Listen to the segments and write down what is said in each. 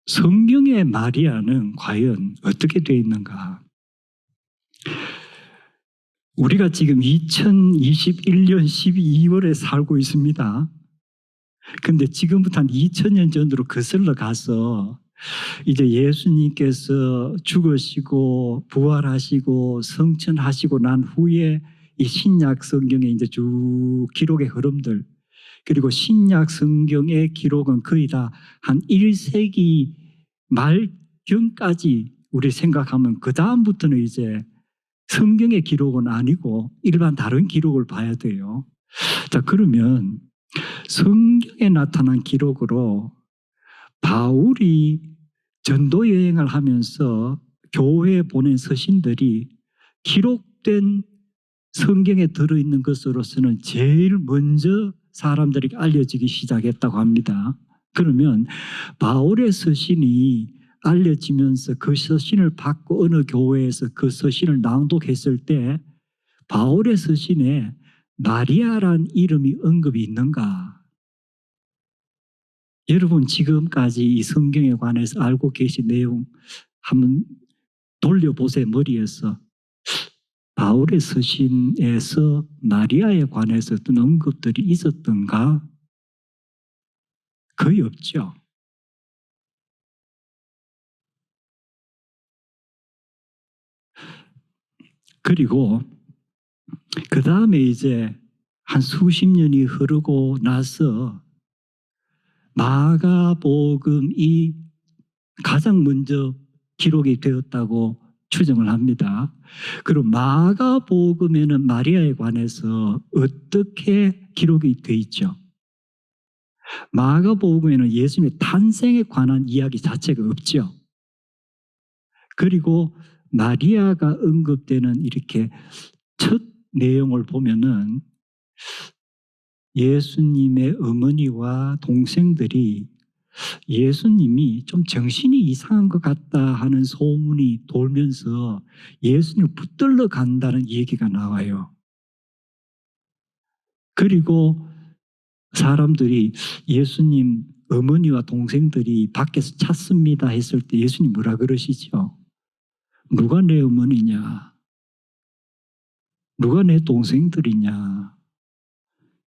성경의 마리아는 과연 어떻게 되어 있는가? 우리가 지금 2021년 12월에 살고 있습니다. 근데 지금부터 한 2000년 전으로 거슬러 가서 이제 예수님께서 죽으시고 부활하시고 성천하시고 난 후에 이 신약 성경의 이제 쭉 기록의 흐름들, 그리고 신약 성경의 기록은 거의 다 한 1세기 말경까지 우리 생각하면 그 다음부터는 이제 성경의 기록은 아니고 일반 다른 기록을 봐야 돼요. 자, 그러면 성경에 나타난 기록으로 바울이 전도 여행을 하면서 교회에 보낸 서신들이 기록된 성경에 들어있는 것으로서는 제일 먼저 사람들에게 알려지기 시작했다고 합니다. 그러면 바울의 서신이 알려지면서 그 서신을 받고 어느 교회에서 그 서신을 낭독했을 때 바울의 서신에 마리아란 이름이 언급이 있는가? 여러분 지금까지 이 성경에 관해서 알고 계신 내용 한번 돌려보세요. 머리에서. 바울의 서신에서 마리아에 관해서 어떤 언급들이 있었던가? 거의 없죠. 그리고 그 다음에 이제 한 수십 년이 흐르고 나서 마가복음이 가장 먼저 기록이 되었다고 추정을 합니다. 그리고 마가복음에는 마리아에 관해서 어떻게 기록이 되어 있죠? 마가복음에는 예수님의 탄생에 관한 이야기 자체가 없죠. 그리고 마리아가 언급되는 이렇게 첫 내용을 보면은 예수님의 어머니와 동생들이 예수님이 좀 정신이 이상한 것 같다 하는 소문이 돌면서 예수님을 붙들러 간다는 얘기가 나와요. 그리고 사람들이 예수님 어머니와 동생들이 밖에서 찾습니다 했을 때 예수님 뭐라 그러시죠? 누가 내 어머니냐? 누가 내 동생들이냐?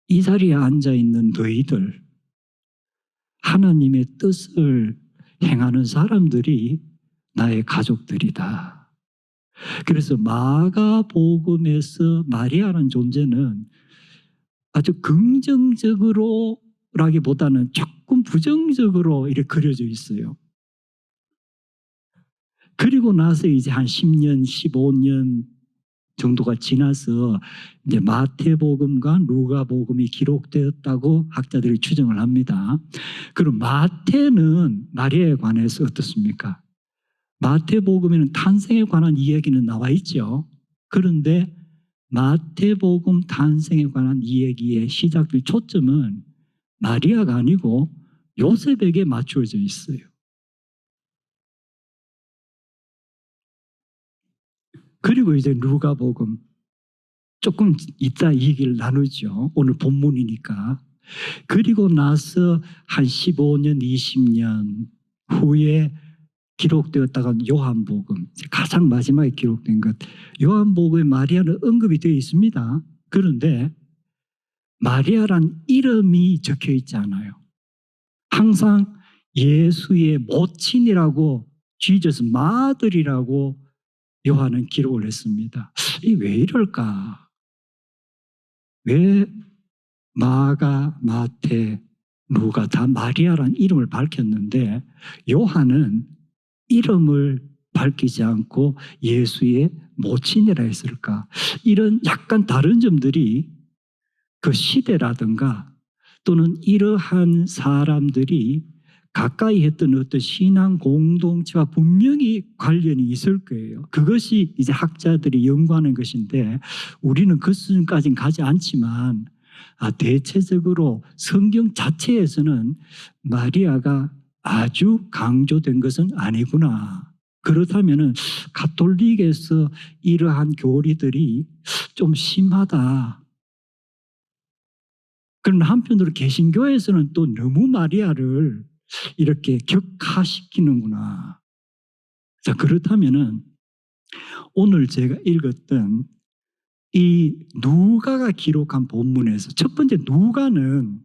이 자리에 앉아있는 너희들, 하나님의 뜻을 행하는 사람들이 나의 가족들이다. 그래서 마가복음에서 마리아라는 존재는 아주 긍정적으로라기보다는 조금 부정적으로 이렇게 그려져 있어요. 그리고 나서 이제 한 10년, 15년 정도가 지나서 이제 마태복음과 누가복음이 기록되었다고 학자들이 추정을 합니다. 그럼 마태는 마리아에 관해서 어떻습니까? 마태복음에는 탄생에 관한 이야기는 나와 있죠. 그런데 마태복음 탄생에 관한 이야기의 시작된 초점은 마리아가 아니고 요셉에게 맞추어져 있어요. 그리고 이제 누가복음 조금 이따 얘기를 나누죠. 오늘 본문이니까. 그리고 나서 한 15년, 20년 후에 기록되었다가 요한복음, 가장 마지막에 기록된 것. 요한복음에 마리아는 언급이 되어 있습니다. 그런데 마리아란 이름이 적혀 있지 않아요. 항상 예수의 모친이라고, Jesus mother이라고 요한은 기록을 했습니다. 왜 이럴까? 왜 마가, 마태, 누가 다 마리아란 이름을 밝혔는데 요한은 이름을 밝히지 않고 예수의 모친이라 했을까? 이런 약간 다른 점들이 그 시대라든가 또는 이러한 사람들이 가까이 했던 어떤 신앙 공동체와 분명히 관련이 있을 거예요. 그것이 이제 학자들이 연구하는 것인데 우리는 그 수준까지는 가지 않지만 대체적으로 성경 자체에서는 마리아가 아주 강조된 것은 아니구나. 그렇다면 가톨릭에서 이러한 교리들이 좀 심하다. 그러나 한편으로 개신교에서는 또 너무 마리아를 이렇게 격화시키는구나. 자, 그렇다면은 오늘 제가 읽었던 이 누가가 기록한 본문에서 첫 번째 누가는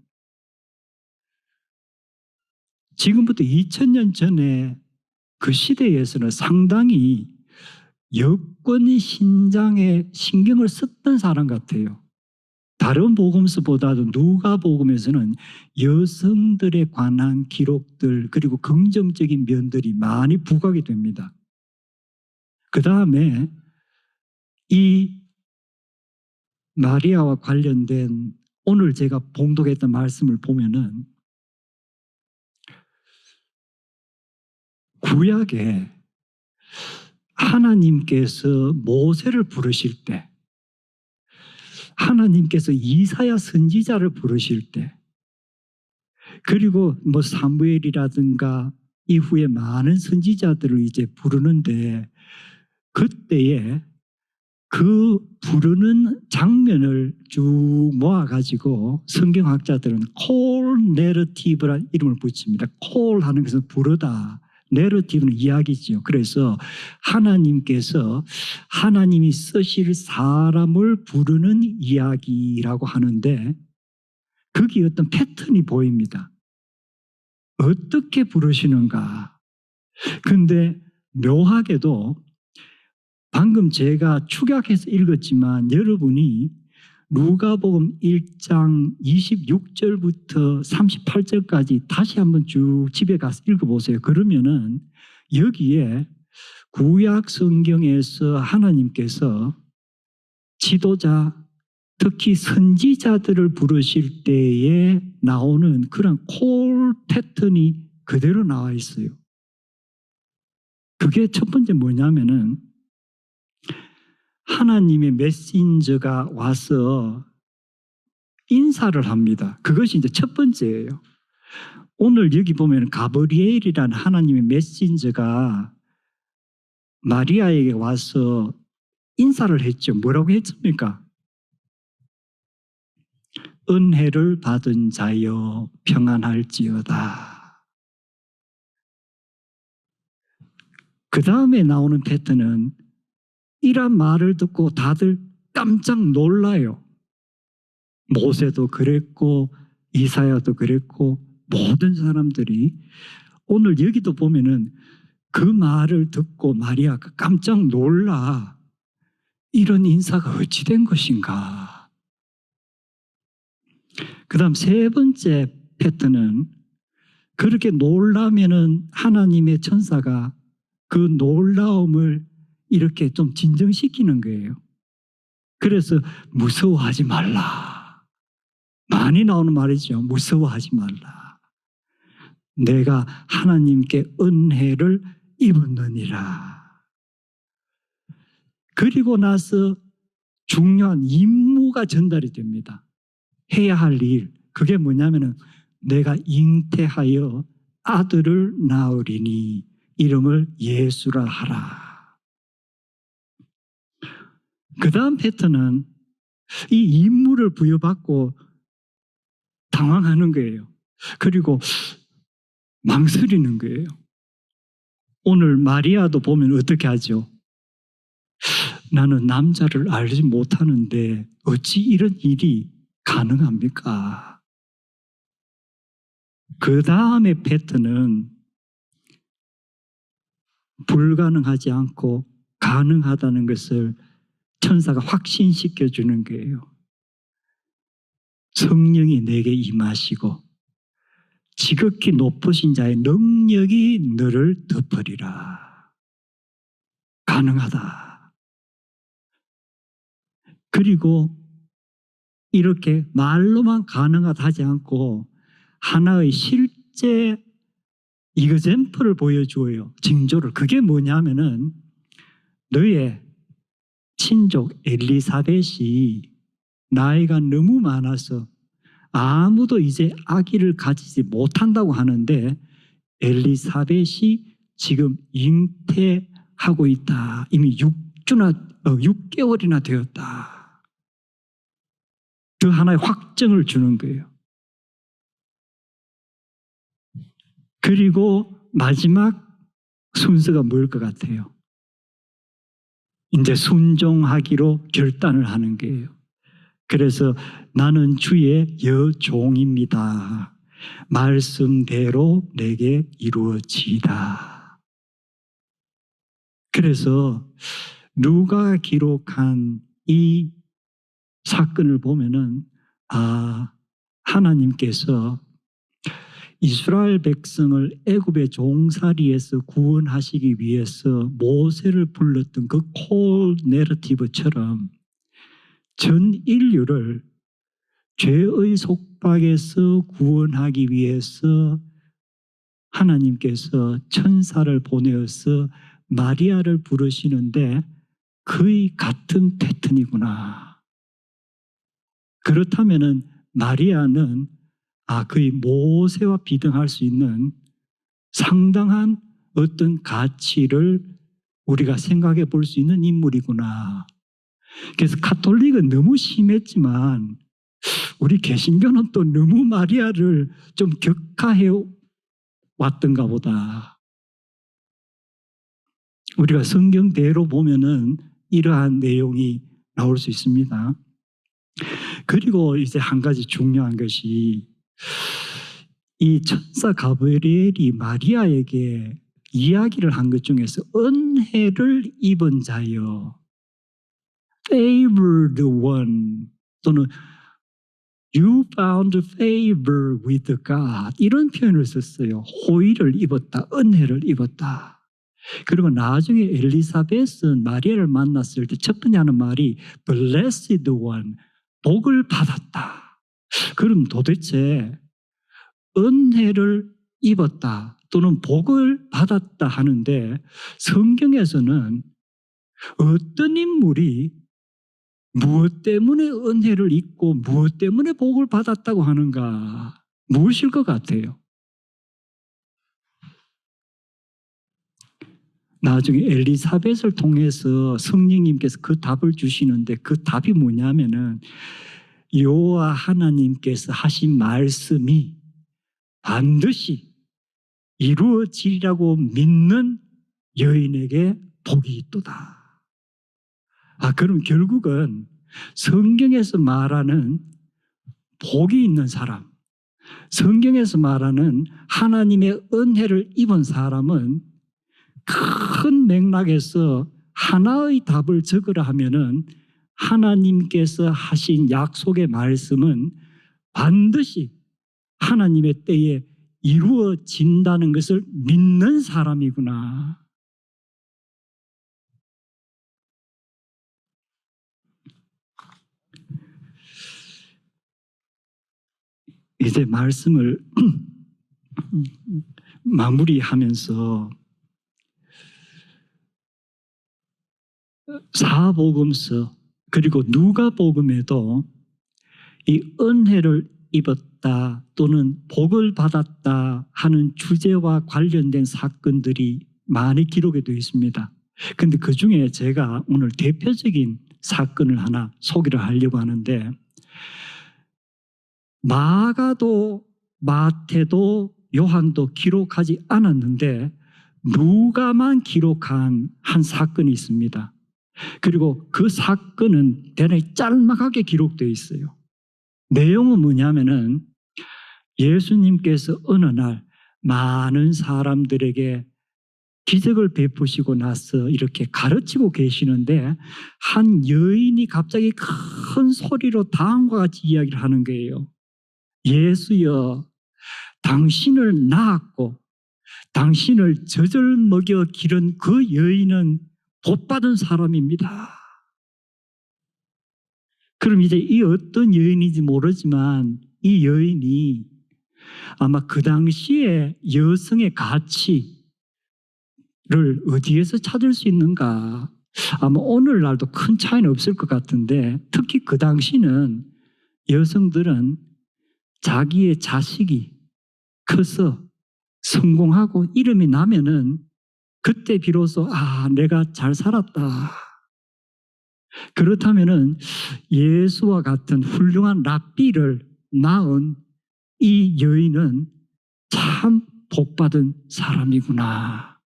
지금부터 2000년 전에 그 시대에서는 상당히 여권 신장에 신경을 썼던 사람 같아요. 다른 복음서보다도 누가복음에서는 여성들에 관한 기록들 그리고 긍정적인 면들이 많이 부각이 됩니다. 그 다음에 이 마리아와 관련된 오늘 제가 봉독했던 말씀을 보면은 구약에 하나님께서 모세를 부르실 때, 하나님께서 이사야 선지자를 부르실 때, 그리고 뭐 사무엘이라든가 이후에 많은 선지자들을 이제 부르는데, 그때에 그 부르는 장면을 쭉 모아가지고 성경학자들은 콜 내러티브라는 이름을 붙입니다. 콜 하는 것은 부르다. 내러티브는 이야기죠. 그래서 하나님께서 하나님이 쓰실 사람을 부르는 이야기라고 하는데 거기 어떤 패턴이 보입니다. 어떻게 부르시는가. 근데 묘하게도 방금 제가 축약해서 읽었지만 여러분이 누가복음 1장 26절부터 38절까지 다시 한번 쭉 집에 가서 읽어보세요. 그러면은 여기에 구약 성경에서 하나님께서 지도자, 특히 선지자들을 부르실 때에 나오는 그런 콜 패턴이 그대로 나와 있어요. 그게 첫 번째 뭐냐면은 하나님의 메신저가 와서 인사를 합니다. 그것이 이제 첫 번째예요. 오늘 여기 보면 가브리엘이라는 하나님의 메신저가 마리아에게 와서 인사를 했죠. 뭐라고 했습니까? 은혜를 받은 자여 평안할지어다. 그 다음에 나오는 패턴은 이런 말을 듣고 다들 깜짝 놀라요. 모세도 그랬고 이사야도 그랬고 모든 사람들이 오늘 여기도 보면은 그 말을 듣고 마리아가 깜짝 놀라. 이런 인사가 어찌 된 것인가. 그 다음 세 번째 패턴은 그렇게 놀라면은 하나님의 천사가 그 놀라움을 이렇게 좀 진정시키는 거예요. 그래서 무서워하지 말라. 많이 나오는 말이죠. 무서워하지 말라. 내가 하나님께 은혜를 입었느니라. 그리고 나서 중요한 임무가 전달이 됩니다. 해야 할 일. 그게 뭐냐면은 내가 잉태하여 아들을 낳으리니 이름을 예수라 하라. 그 다음 패턴은 이 임무를 부여받고 당황하는 거예요. 그리고 망설이는 거예요. 오늘 마리아도 보면 어떻게 하죠? 나는 남자를 알지 못하는데 어찌 이런 일이 가능합니까? 그 다음에 패턴은 불가능하지 않고 가능하다는 것을 천사가 확신시켜 주는 거예요. 성령이 내게 임하시고 지극히 높으신 자의 능력이 너를 덮으리라. 가능하다. 그리고 이렇게 말로만 가능하다 하지 않고 하나의 실제 이그젬플을 보여주어요. 징조를. 그게 뭐냐면은 너의 친족 엘리사벳이 나이가 너무 많아서 아무도 이제 아기를 가지지 못한다고 하는데 엘리사벳이 지금 잉태하고 있다. 이미 6개월이나 되었다. 그 하나의 확정을 주는 거예요. 그리고 마지막 순서가 뭘 것 같아요? 이제 순종하기로 결단을 하는 거예요. 그래서 나는 주의 여종입니다. 말씀대로 내게 이루어지이다. 그래서 누가 기록한 이 사건을 보면은 하나님께서 이스라엘 백성을 애굽의 종살이에서 구원하시기 위해서 모세를 불렀던 그 콜 내러티브처럼 전 인류를 죄의 속박에서 구원하기 위해서 하나님께서 천사를 보내어서 마리아를 부르시는데 거의 같은 패턴이구나. 그렇다면은 마리아는 거의 모세와 비등할 수 있는 상당한 어떤 가치를 우리가 생각해 볼 수 있는 인물이구나. 그래서 가톨릭은 너무 심했지만 우리 개신교는 또 너무 마리아를 좀 격하해 왔던가 보다. 우리가 성경대로 보면은 이러한 내용이 나올 수 있습니다. 그리고 이제 한 가지 중요한 것이 이 천사 가브리엘이 마리아에게 이야기를 한 것 중에서 은혜를 입은 자여, favored one, 또는 you found favor with God, 이런 표현을 썼어요. 호의를 입었다, 은혜를 입었다. 그리고 나중에 엘리사벳은 마리아를 만났을 때 첫 번째 하는 말이 blessed one, 복을 받았다. 그럼 도대체 은혜를 입었다 또는 복을 받았다 하는데 성경에서는 어떤 인물이 무엇 때문에 은혜를 입고 무엇 때문에 복을 받았다고 하는가? 무엇일 것 같아요? 나중에 엘리사벳을 통해서 성령님께서 그 답을 주시는데 그 답이 뭐냐면은 여호와 하나님께서 하신 말씀이 반드시 이루어지리라고 믿는 여인에게 복이 있도다. 그럼 결국은 성경에서 말하는 복이 있는 사람, 성경에서 말하는 하나님의 은혜를 입은 사람은 큰 맥락에서 하나의 답을 적으라 하면은 하나님께서 하신 약속의 말씀은 반드시 하나님의 때에 이루어진다는 것을 믿는 사람이구나. 이제 말씀을 마무리하면서 사복음서 그리고 누가복음에도 이 은혜를 입었다 또는 복을 받았다 하는 주제와 관련된 사건들이 많이 기록이 되어 있습니다. 그런데 그 중에 제가 오늘 대표적인 사건을 하나 소개를 하려고 하는데, 마가도 마태도 요한도 기록하지 않았는데 누가만 기록한 한 사건이 있습니다. 그리고 그 사건은 대단히 짤막하게 기록되어 있어요. 내용은 뭐냐면은 예수님께서 어느 날 많은 사람들에게 기적을 베푸시고 나서 이렇게 가르치고 계시는데 한 여인이 갑자기 큰 소리로 다음과 같이 이야기를 하는 거예요. 예수여, 당신을 낳았고 당신을 젖을 먹여 기른 그 여인은 복받은 사람입니다. 그럼 이제 이 어떤 여인인지 모르지만 이 여인이 아마 그 당시에 여성의 가치를 어디에서 찾을 수 있는가? 아마 오늘날도 큰 차이는 없을 것 같은데 특히 그 당시는 여성들은 자기의 자식이 커서 성공하고 이름이 나면은 그때 비로소 내가 잘 살았다. 그렇다면은 예수와 같은 훌륭한 랍비를 낳은 이 여인은 참 복받은 사람이구나.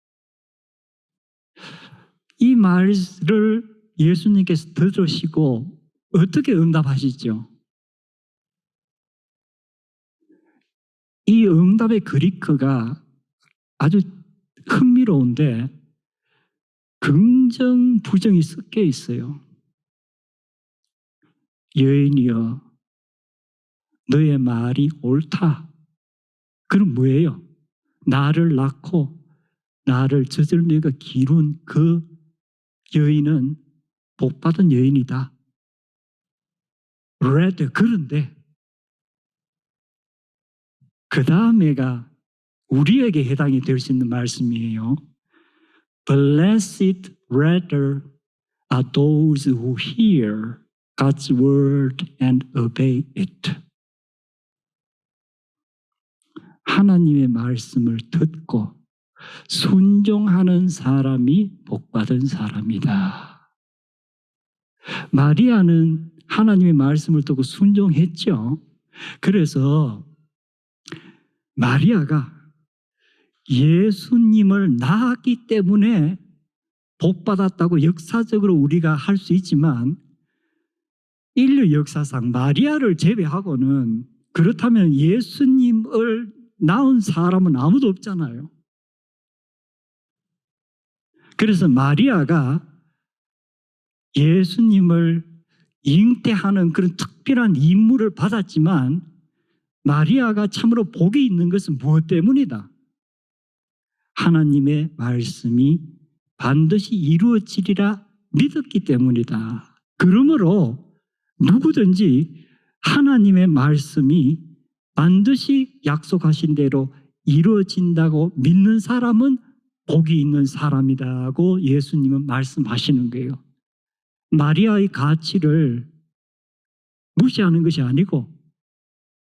이 말을 예수님께서 들으시고 어떻게 응답하시죠? 이 응답의 그리크가 아주 흥미로운데 긍정, 부정이 섞여 있어요. 여인이여, 너의 말이 옳다. 그럼 뭐예요? 나를 낳고 나를 젖을매가 기른 그 여인은 복받은 여인이다. 그런데 그 다음에가 우리에게 해당이 될 수 있는 말씀이에요. Blessed rather are those who hear God's word and obey it. 하나님의 말씀을 듣고 순종하는 사람이 복받은 사람이다. 마리아는 하나님의 말씀을 듣고 순종했죠. 그래서 마리아가 예수님을 낳았기 때문에 복받았다고 역사적으로 우리가 할 수 있지만 인류 역사상 마리아를 제외하고는 그렇다면 예수님을 낳은 사람은 아무도 없잖아요. 그래서 마리아가 예수님을 잉태하는 그런 특별한 임무를 받았지만 마리아가 참으로 복이 있는 것은 무엇 때문이다? 하나님의 말씀이 반드시 이루어지리라 믿었기 때문이다. 그러므로 누구든지 하나님의 말씀이 반드시 약속하신 대로 이루어진다고 믿는 사람은 복이 있는 사람이다고 예수님은 말씀하시는 거예요. 마리아의 가치를 무시하는 것이 아니고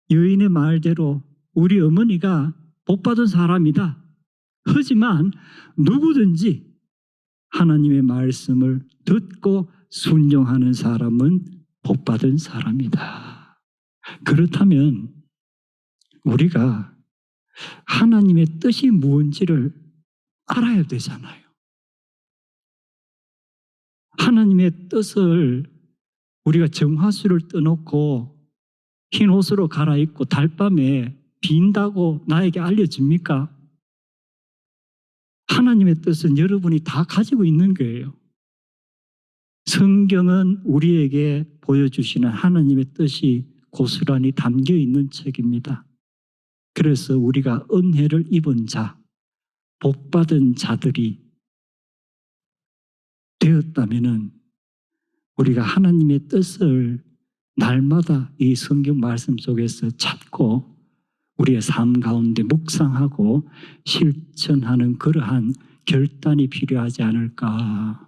여인의 말대로 우리 어머니가 복받은 사람이다. 하지만 누구든지 하나님의 말씀을 듣고 순종하는 사람은 복받은 사람이다. 그렇다면 우리가 하나님의 뜻이 무엇인지를 알아야 되잖아요. 하나님의 뜻을 우리가 정화수를 떠놓고 흰 옷으로 갈아입고 달밤에 빈다고 나에게 알려집니까? 하나님의 뜻은 여러분이 다 가지고 있는 거예요. 성경은 우리에게 보여주시는 하나님의 뜻이 고스란히 담겨 있는 책입니다. 그래서 우리가 은혜를 입은 자, 복받은 자들이 되었다면 우리가 하나님의 뜻을 날마다 이 성경 말씀 속에서 찾고 우리의 삶 가운데 묵상하고 실천하는 그러한 결단이 필요하지 않을까